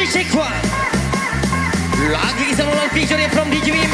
DJ Kwan. Lagi kita mulai feature from DJ Wim.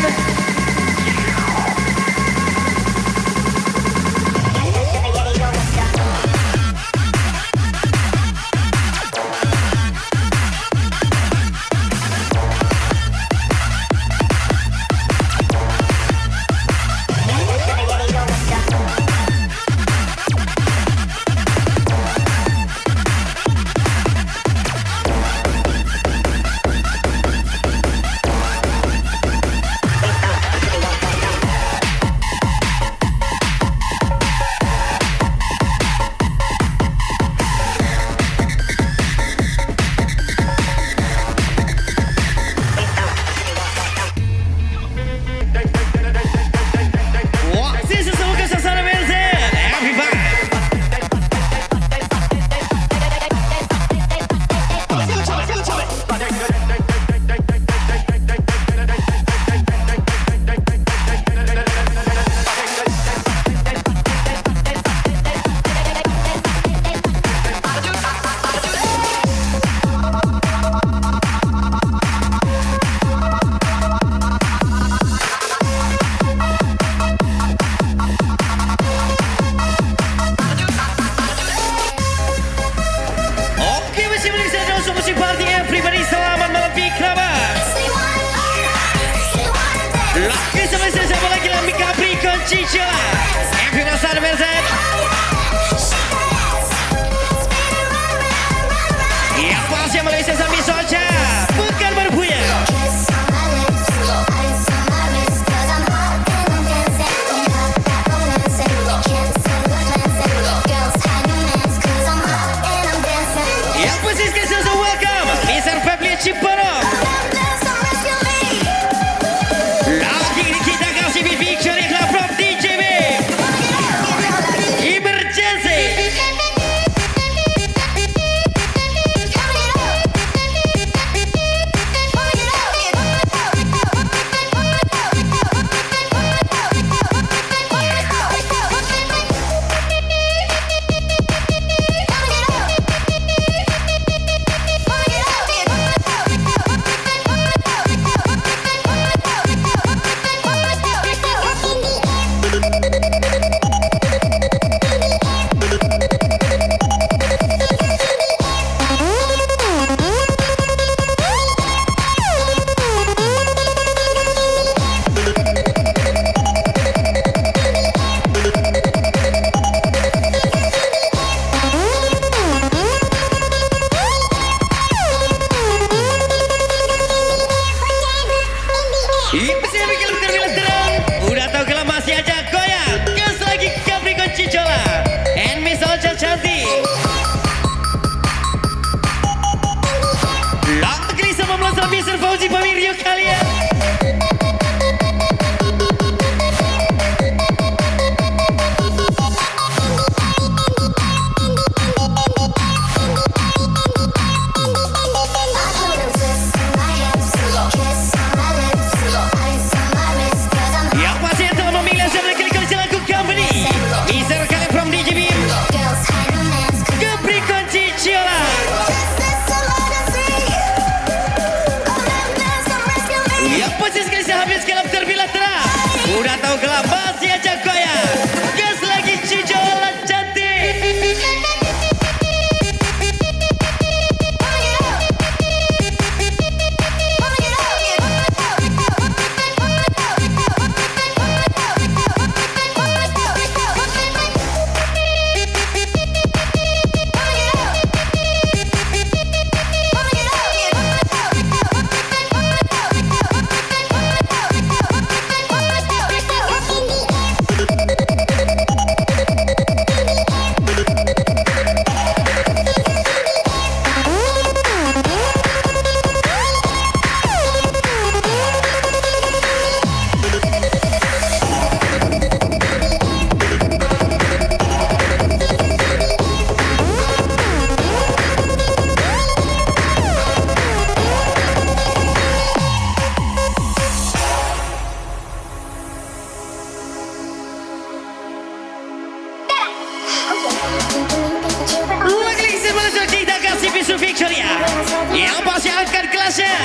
Yang pasti angkat kelasnya.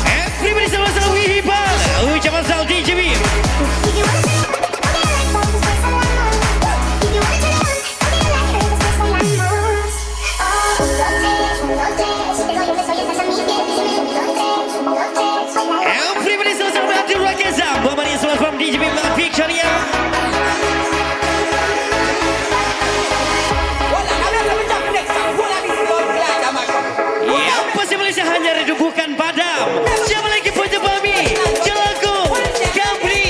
Everybody sama-sama wihibal. Ucapan selalu DJB. Everybody sama-sama berhati rakeza. Bomani semua from DJB Mela Victoria. Yang pasti Malaysia hanya redu bukan padam. Siapa lagi punya bami? Jelangkung, Gambri.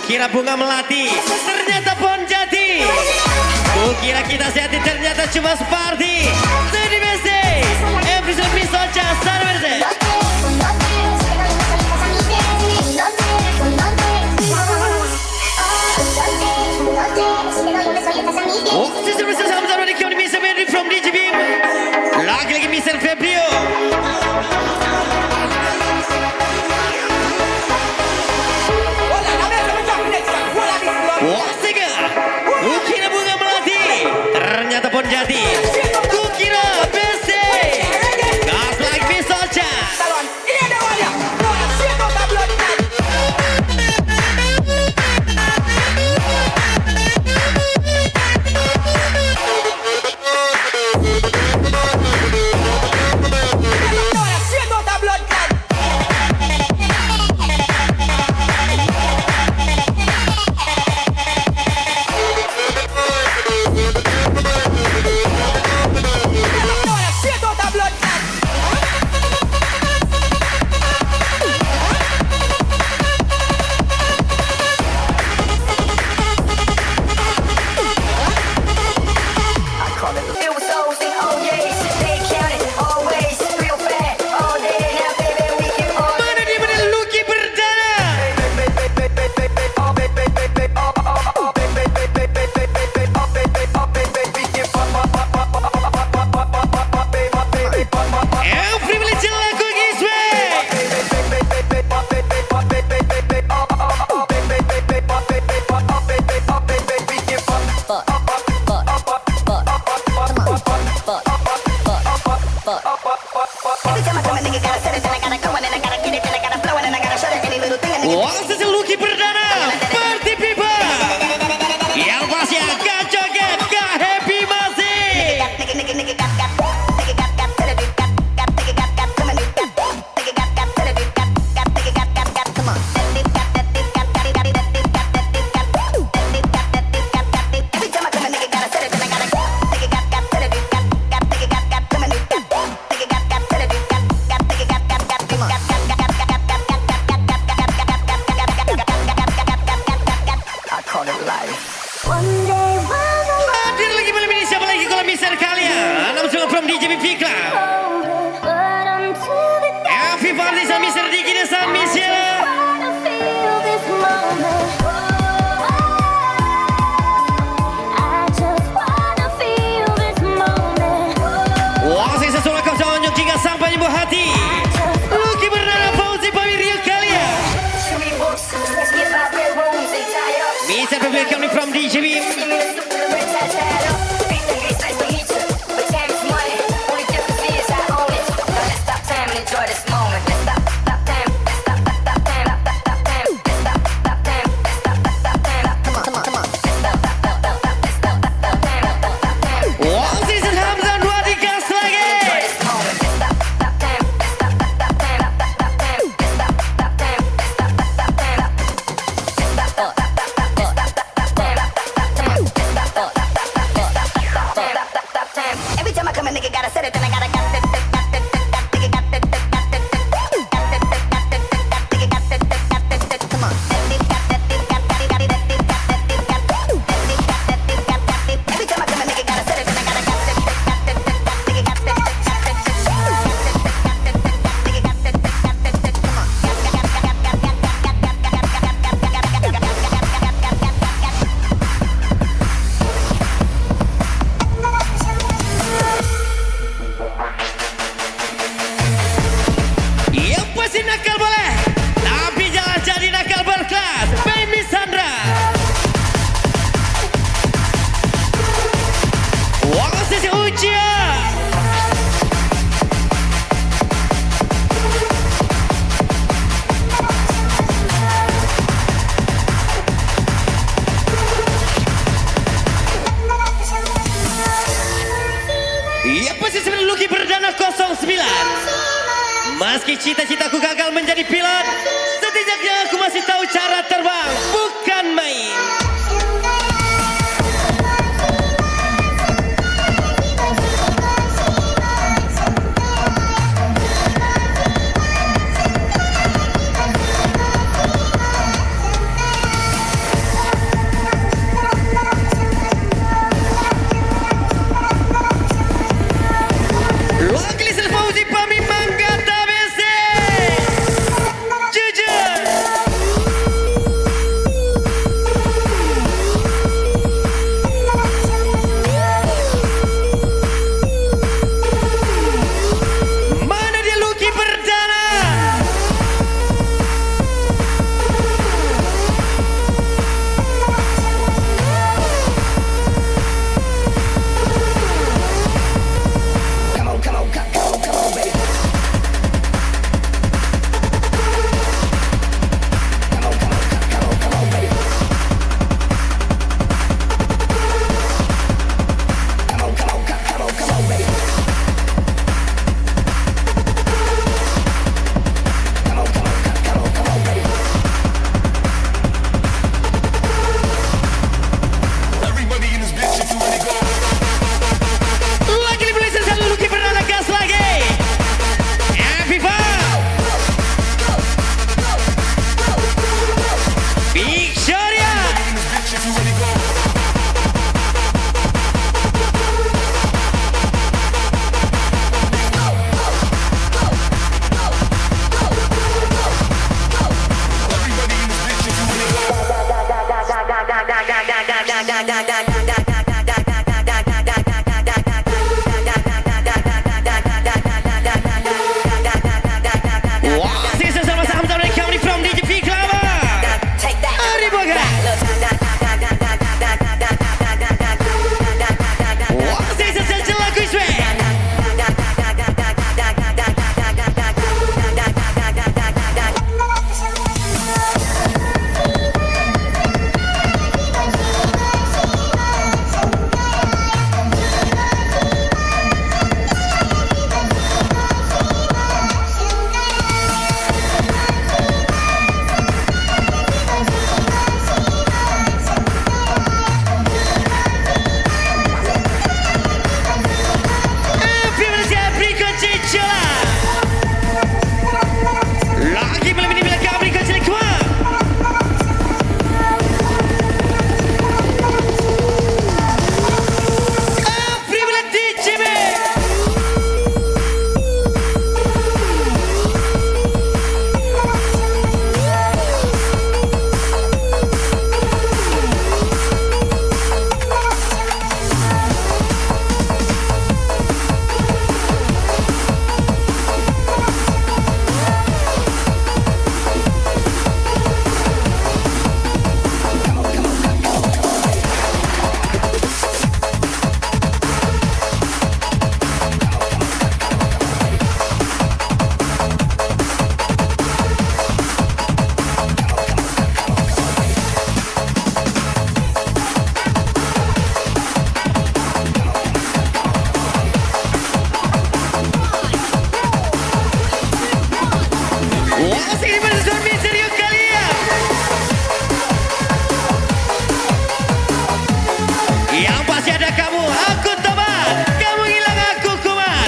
Kira bunga melati, ternyata pohon jati. Kira kita sehati, ternyata cuma seperti Sedi Bese, episode Misocha, Sana Bese. Oh, sistem Mr. Samsar dari Kau Mr. Benry from DJB. Lagi-lagi Mr. Febrio. Wasega, kukira bunga melati, ternyata pohon jati. Kukira BC, gas like Misocha. Wah, sesi Lucky perdana Party People. Yang pasti agak joget, gak happy masih. Hadir lagi malam ini siapa lagi kalau misalnya kalian Nam semua from DJB Fikla. Happy party sama Mr. Diki dan sama Michelle. Wah, saya sesuai kau sama nyok hingga sampai ibu hati. Lucky bernada Fauzi Pamirio kalian. Mr. February coming from DJB. gotta set it, then I gotta got it, got it, got it, got it, got it, got it, got it, got it, got it, got it, come on. Every time I come and make it, gotta set it, then I gotta got it, got it, got it, got it, come on. Yang pasti nakal boleh, tapi jangan jadi nakal berkelas. Baby Sandra. Waktu sesi ujian. Yang pasti sebelum Lucky Perdana 09. Meski cita-citaku gagal menjadi pilot, setidaknya aku masih tahu cara terbang, bukan main. Wakil Fauzi Pami Manggata BC. Jujur. Mana dia Lucky Perdana? Come on, come on, come on, come on, baby. Come on, come on, come on, come on, baby. Come on, come on, come on, come on, baby. Come on, come on, come on, come on, baby. Everybody in this bitch, if you wanna go. Lagi di Malaysia selalu Lucky Perdana gas lagi. Afifa. Victoria. In this bitch, if you wanna go. Everybody in this bitch, if you wanna go. Wah, sisa sama Hamzah dari Kamri from DJP Klava. Take that. Ari Boga. Wah, sisa saja lagu iswe.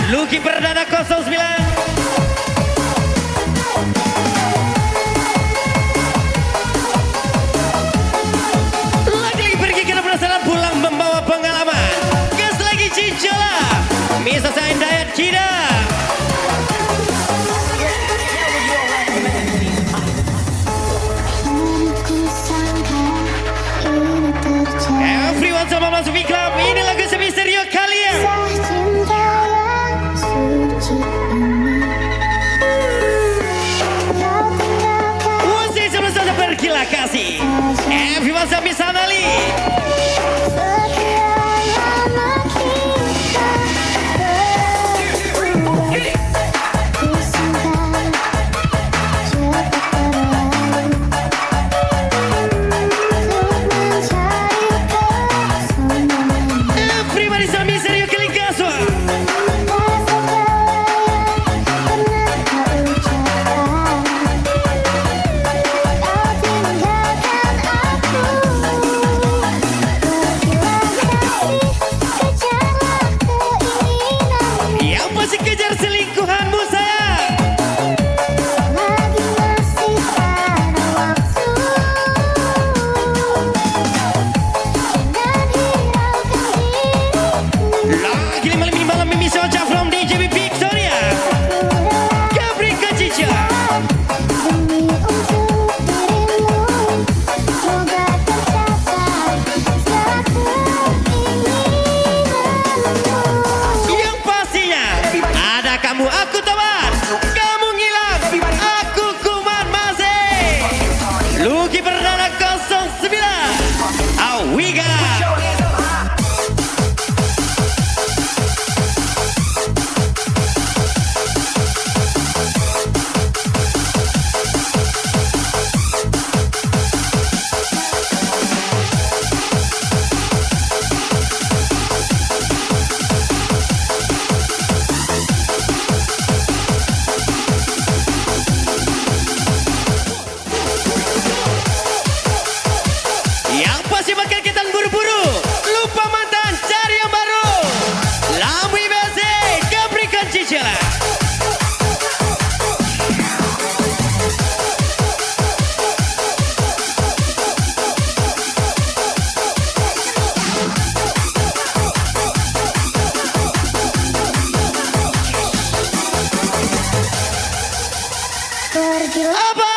Lucky Perdana 09. Lagi pergi karena penasaran pulang membawa pengalaman. Gas lagi Cincala. Misa Sain Dayat Kida. Everyone sama masuk Vikram. Ini lagu semisterio kalian. Musik sebelum saja bergila kasih. Everyone sampai sana li. Everybody sampai serio kali kaswa. Yang pasti kejar selingkuhanmu sayang. Lagi malam Mimi Soja from DJB Victoria. Gabri Kacica. Yang pastinya ada kamu aku teman. Kamu ngilang aku kuman masih. Lucky Perdana 09. Awiga. Yang pasti makan ketan buru-buru. Lupa mantan cari yang baru. Lambu IBC Gabrikan Cicela. Apa?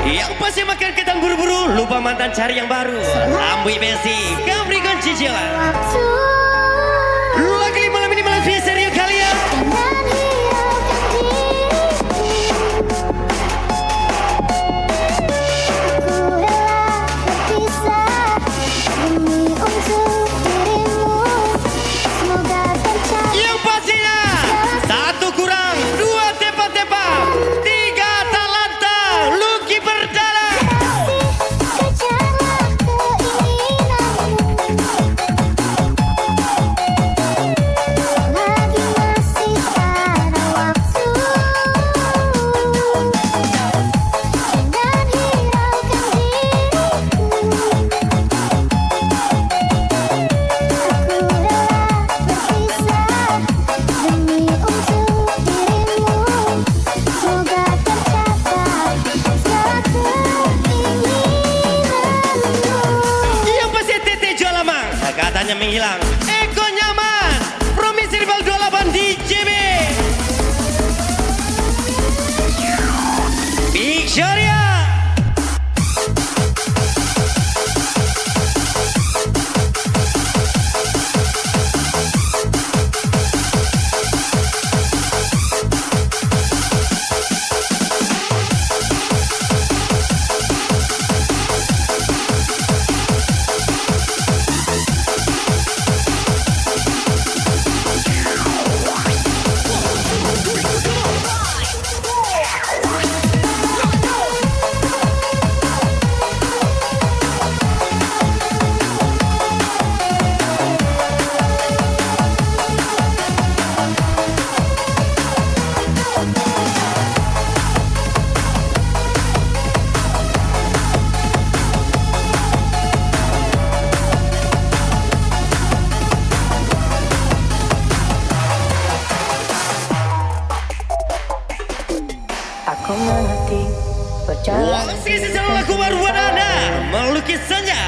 Yang pasti makan ketan buru-buru. Lupa mantan cari yang baru. Lambu IBC Gabrikan Cicela. Lagi malam ini malam serio kalian. Yang pastinya satu kurang, dua tepa-tepa, tiga talanta. Lucky Perdana. Yang pasti Tete Jolamang katanya menghilang. Eko nyaman. Promisi rival 28 DJB. Victoria. Wow, sisi selalu lagu baru buat Anda melukis senja.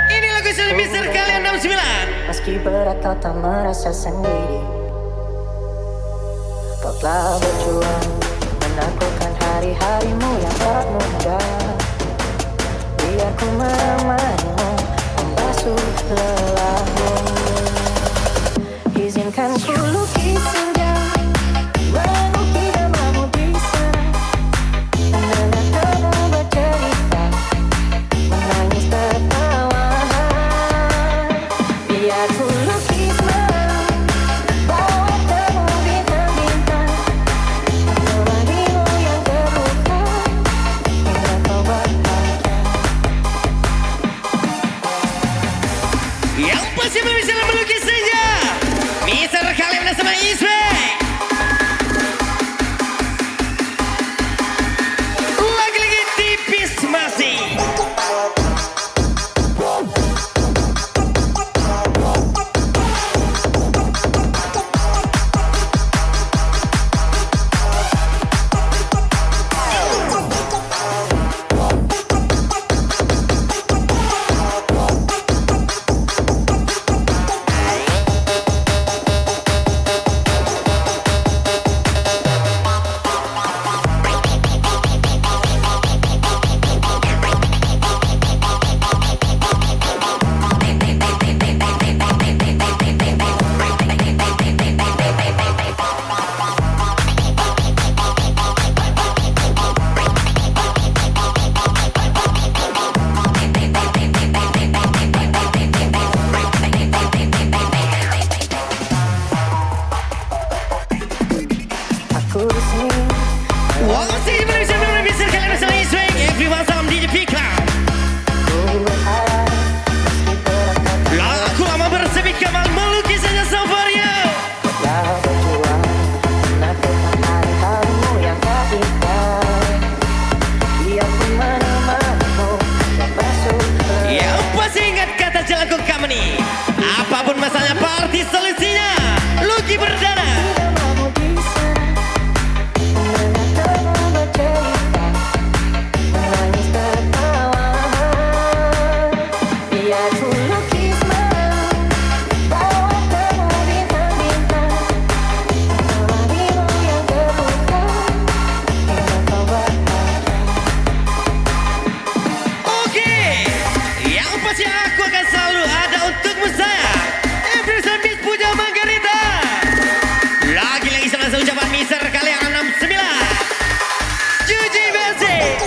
Ini lagu seri Mister kalian 69. Meski berat kau tak merasa sendiri. Kau telah berjuang menaklukkan hari-harimu yang tak mudah. Biar ku menemanimu membasuh lelahmu. Izinkan ku lukis senja, mengukir namamu di sana. Mendengar kamu bercerita, menangis tertawa. Biar ku lukis malam, bawa temu bintang-bintang. Menemanimu yang terluka, hingga kau bahagia. Yang pasti bisa melukis senja. Mister kalian sama Iswek. Lagi-lagi tipis masih. Aku di sini. Wow, sih bisa Mister kalian sama Iswek. Everyone sama DJ Pika. Ku berharap meski berat kau Lagu lama bersemi Kamal melukis senja Savaria. telah berjuang menaklukkan hari-harimu yang tak indah. Biar ku menemanimu membasuh Yang pasti ingat kata jalanku kamu nih. Apapun masalahnya party solusinya. Lucky Perdana. namamu di sana. Mendengar kamu bercerita, menangis tertawa. Biar ku lukis malam, bawa temu bintang-bintang. Menemanimu yang terluka, hingga kau bahagia. Oke, yang pasti aku akan selalu ada untukmu sayang. Every Beach Puja Margarita. Lagi-lagi salah satu ucapan Mister kalian 69. Juji Basic.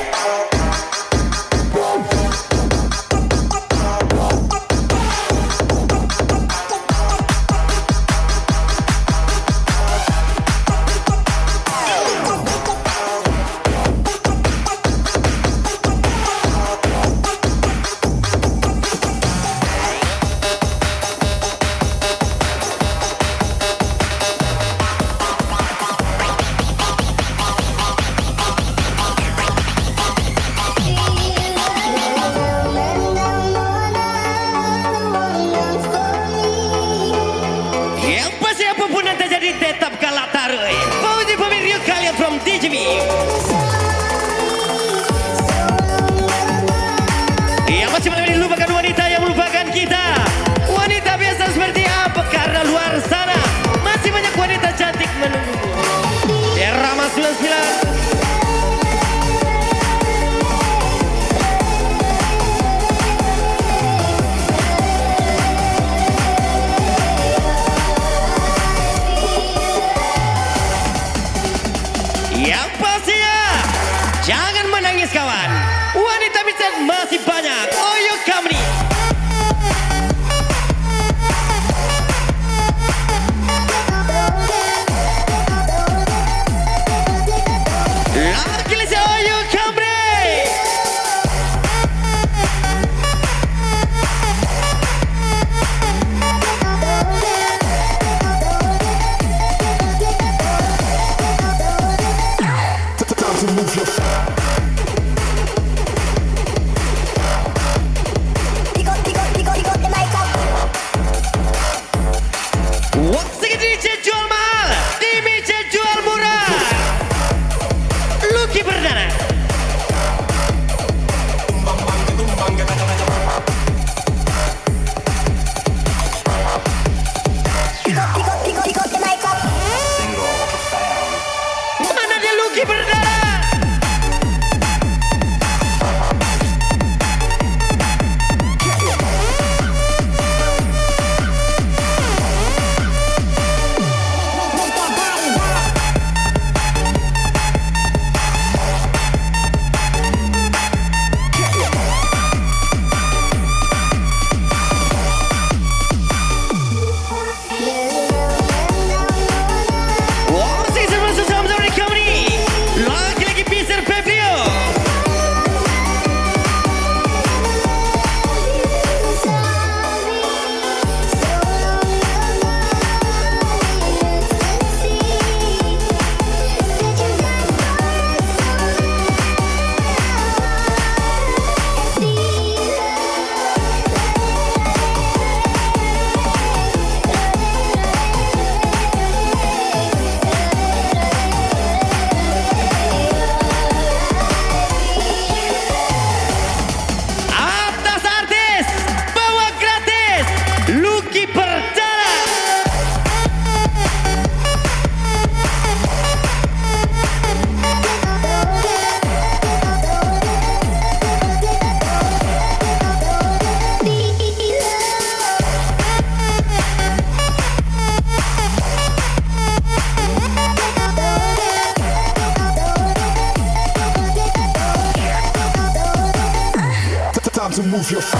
Yang pasti apapun yang terjadi tetap kalah taruh. Pauji pemirsa kalian from DJB. Yang masih malam ini lupakan wanita yang melupakan kita. Wanita biasa seperti apa? Karena luar sana masih banyak wanita cantik menunggu. Erama 99. Yang pastinya jangan menangis kawan. Wanita bisa masih banyak. Oyo Kamri. Lagi-lagi Oyo Kamri. Time to move your to move your feet.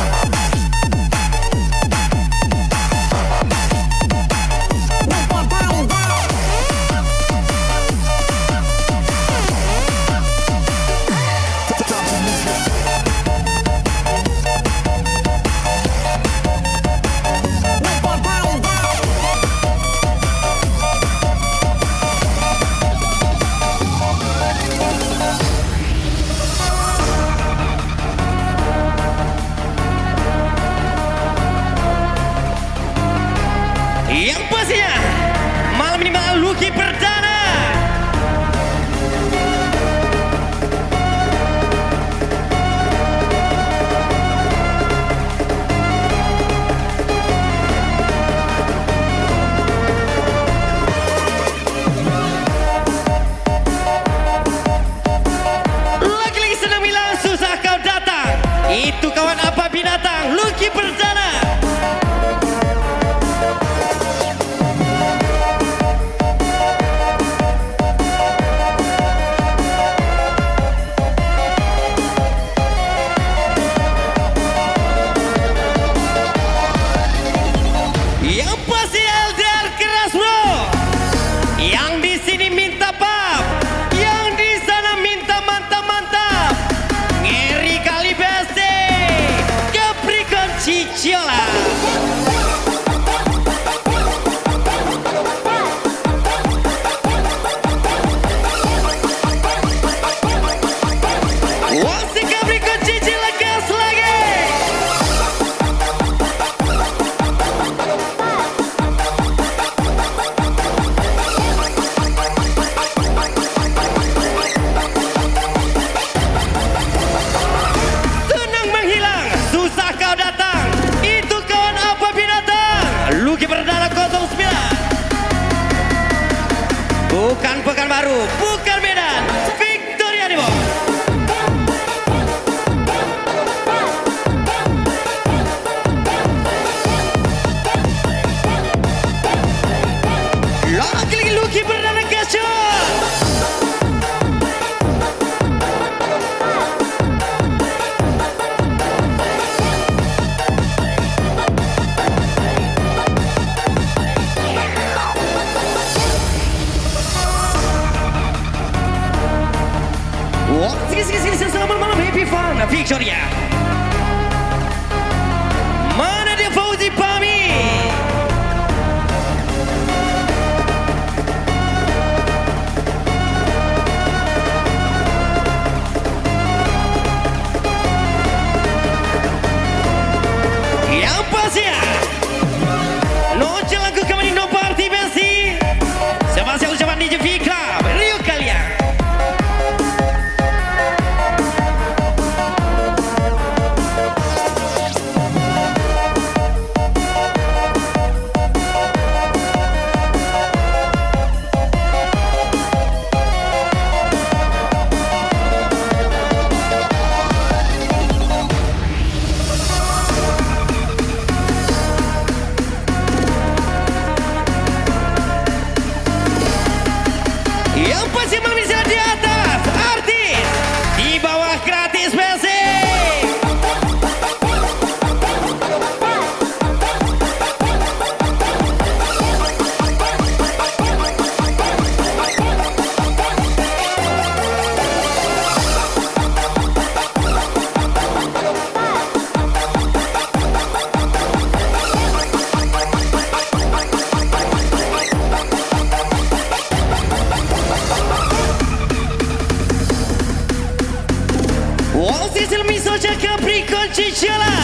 Yang pastinya malam ini malam Lucky Perdana. Lagi-lagi senang bilang susah kau datang. Itu kawan apa binatang Lucky Perdana. Yang pasti LDR keras bro. Yang di sini minta pap, yang di sana minta mantap-mantap. Ngeri kali besti, Capricorn Ciciola. Wah si Capricorn Ciciola gas lagi. Tenang menghilang, susah kau datang. Itu kawan apa binatang Lucky Perdana 09. Bukan Pekanbaru, bukan Medan, Victoria nih bos. Lagi-lagi Lucky Perdana gacor. Wah, sini selamat malam happy fun Victoria. Mana dia Fauzi Pami? Yang pasti ya, no jalanku kembali no party besi. Siapa ucapan DJ V Club Rio kalian. Yang pasti bisa di atas artis, di bawah gratis besi. Wall Sisil Misoja Capricorn Ciciola.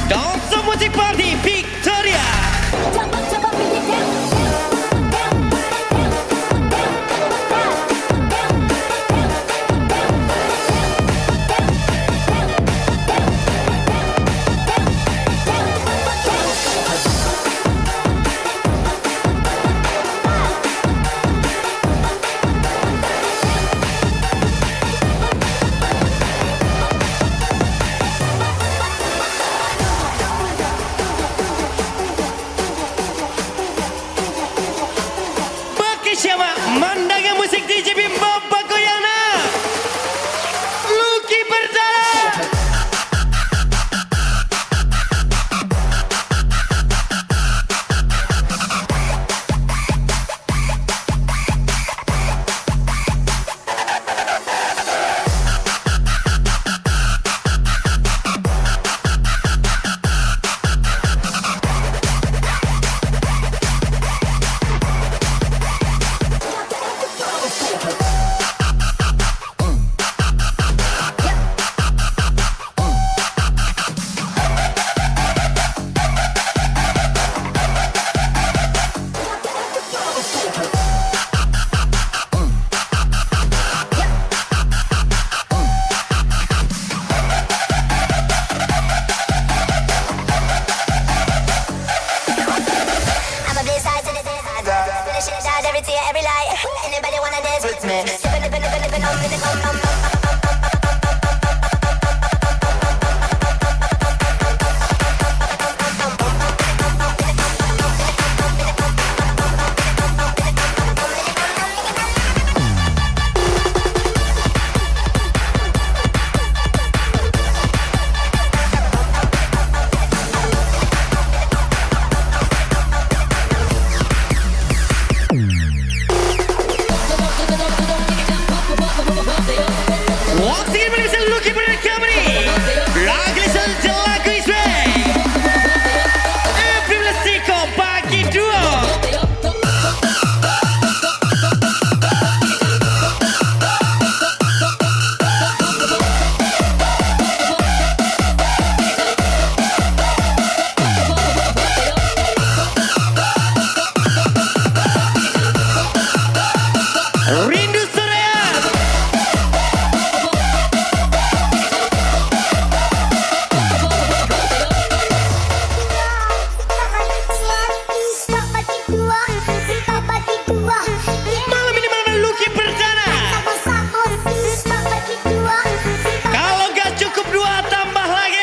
Dansa musik party Victoria. Coba bikin down. Siapa mandangan musik DJ Bimbo Bagoyana Lucky Perdana. every tear, every lie. Anybody wanna dance with me? Living on me, Waktu ini bisa Lucky Berdana Company. Lagi listen lagu Ismail. Every Lesiko bagi dua. Rindu Surya. Malam ini malam Lucky Berdana. Kalau gak cukup dua tambah lagi.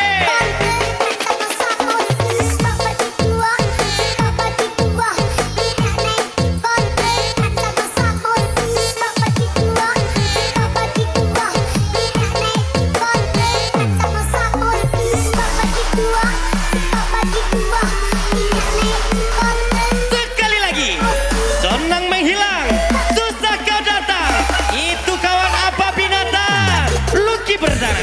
Sekali lagi. Senang menghilang, susah kau datang. Itu kawan apa binatang? Lucky Berdana.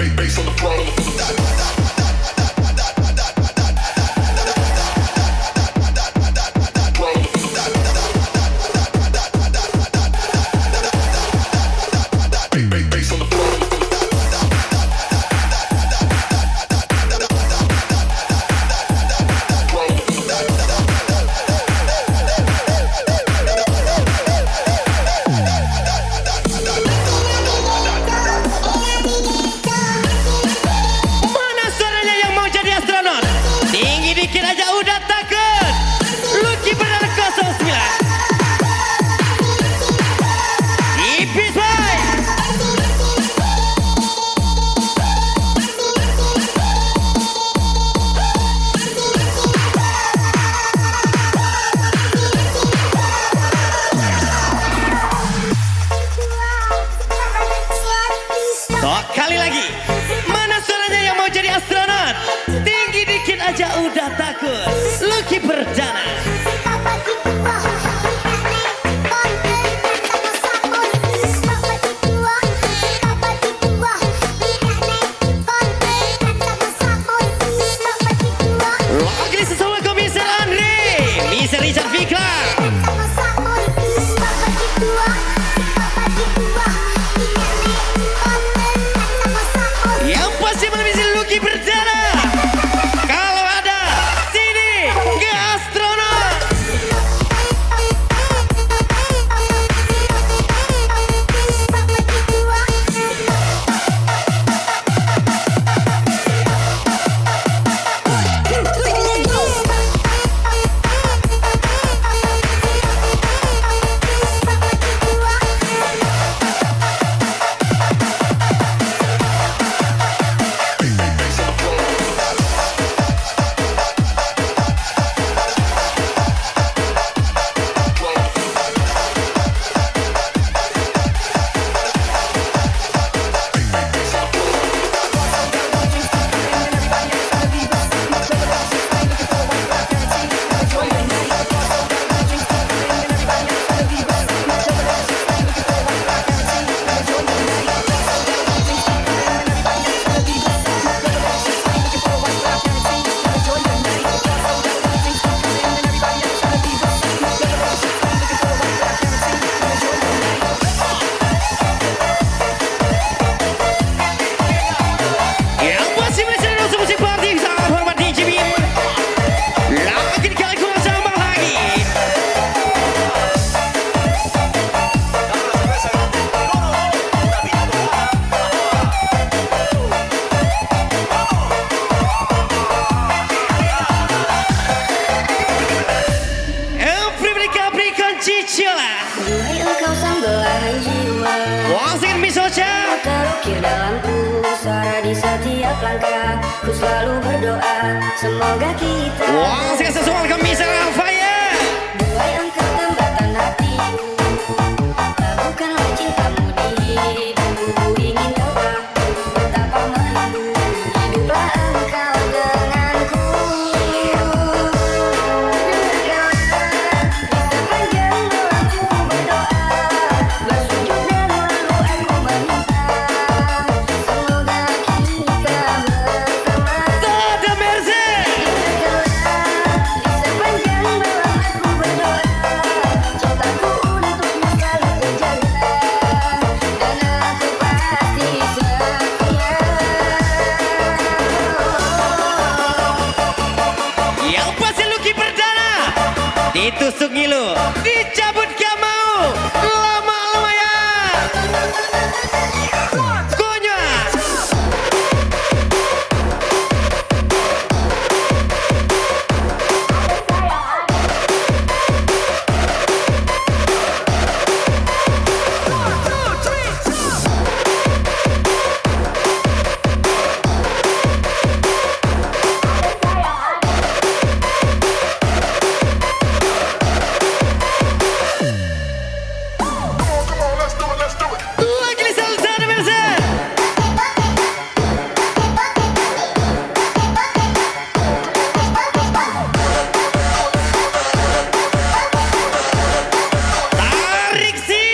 Bass on the throttle. Bass on the Mana suaranya yang mau jadi astronot? Tinggi dikit aja udah takut. Lucky Berdana 09. Tipis boy. Kali lagi. Mana suaranya yang mau jadi astronot? Tinggi dikit aja udah takut. Lucky Berdana. Lagi sesama komisar Andre. Mr. Richard Fikra. Yang pasti malam ini Lucky Berdana. Kalau ada sini. bocah. Terukir dalamku suara di setiap langkah. Ku selalu berdoa semoga kita Wah, saya sesuai ke Mister Alfaya. dua yang ketembatan hatiku. Bukanlah cintamu di hidupku, ingin kau tahu betapa merindu. Hiduplah engkau denganku. Sepanjang malamku berdoa, bersujud dan lalu aku meminta semoga kita bersama. Tada Mercy. Di sepanjang malam aku berdoa, cintaku untukmu selalu terjaga, dan aku pasti setia. Yang pasti Lucky Perdana. Ditusuk ngilu, dicabut gak mau. Lama lumayan. Konyol. Come on, let's do it, let's do it. Lagi Lisel Tada Mercy. Tarik sih.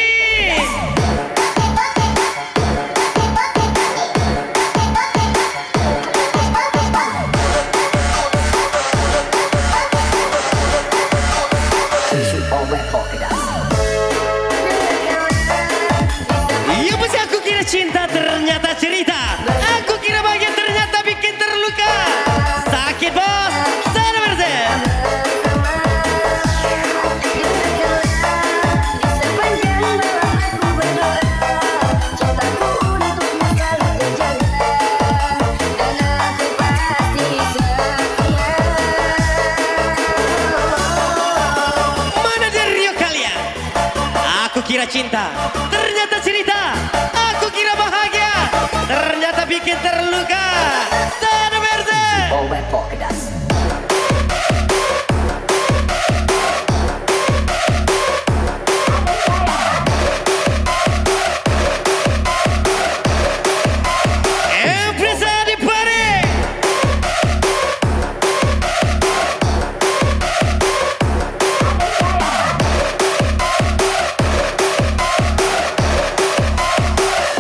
Iya pasti aku kira cinta ternyata cerita. Aku kira bahagia ternyata bikin terluka. Sakit bos. Tada Mercy. Di sepanjang malam aku berdoa, cintaku untukmu selalu terjaga, dan aku pasti setia. Mana dari Rio kalian? Aku kira cinta, ternyata cerita. Aku kira bahagia, ternyata bikin terluka. Tada Mercy.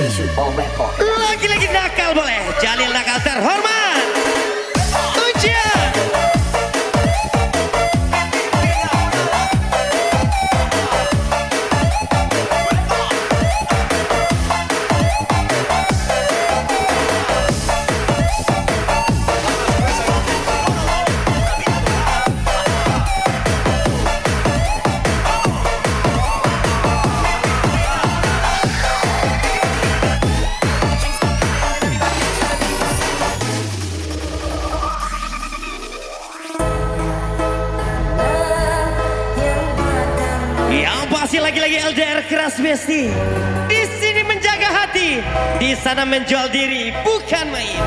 Everybody party. Lagi-lagi nakal boleh, Jalil nakal terhormat. Ujian. Yang pasti lagi-lagi LDR keras besti. Di sini menjaga hati, di sana menjual diri, bukan main.